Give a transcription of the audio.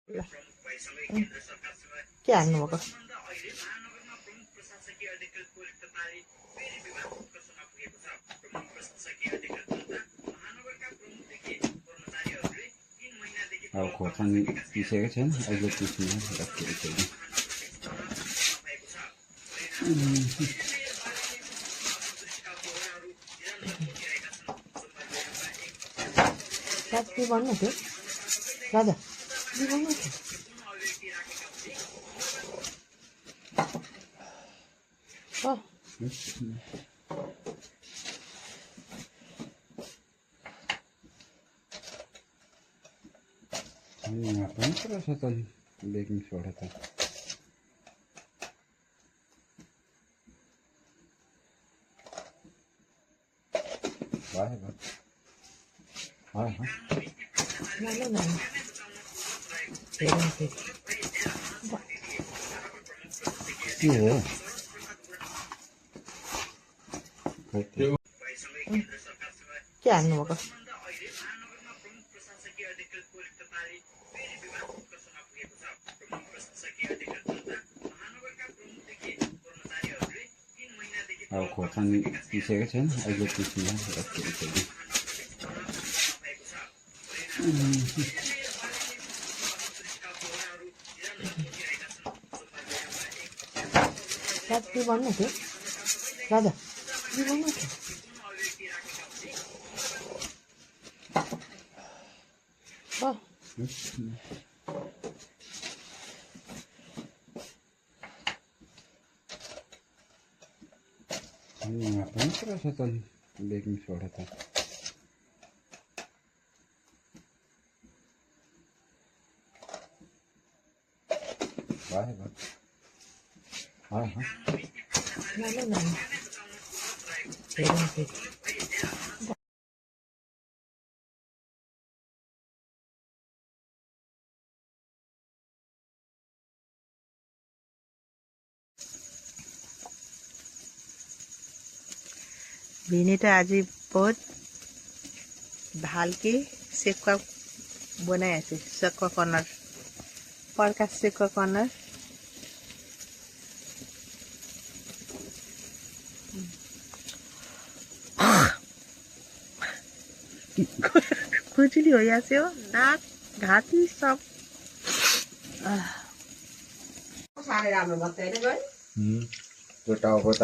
ल के हाल्नुभएको अब खोर्सानी पिसेको छैन अहिले पिस्नु राखेको छैन राजा के भन्नु थियो राजा के भन्नु थियो यहाँ पनि पुरा छ त बेकिङ सोडा त के हाल्नुभएको अब खोर्सानी पिसेको छैन अहिले पिस्नु राखेको छैन राजा के भन्नु थियो राजा के भन्नु थियो यहाँ पनि पुरा छ त बेकिङ सोडा त विनीता आज बहुत ढाल के सेक्का बनाया थे सेक्का कॉर्नर पड़का सेक्का कॉर्नर खुजली हो या से हो नाक घाटी सब त्यो टाउको त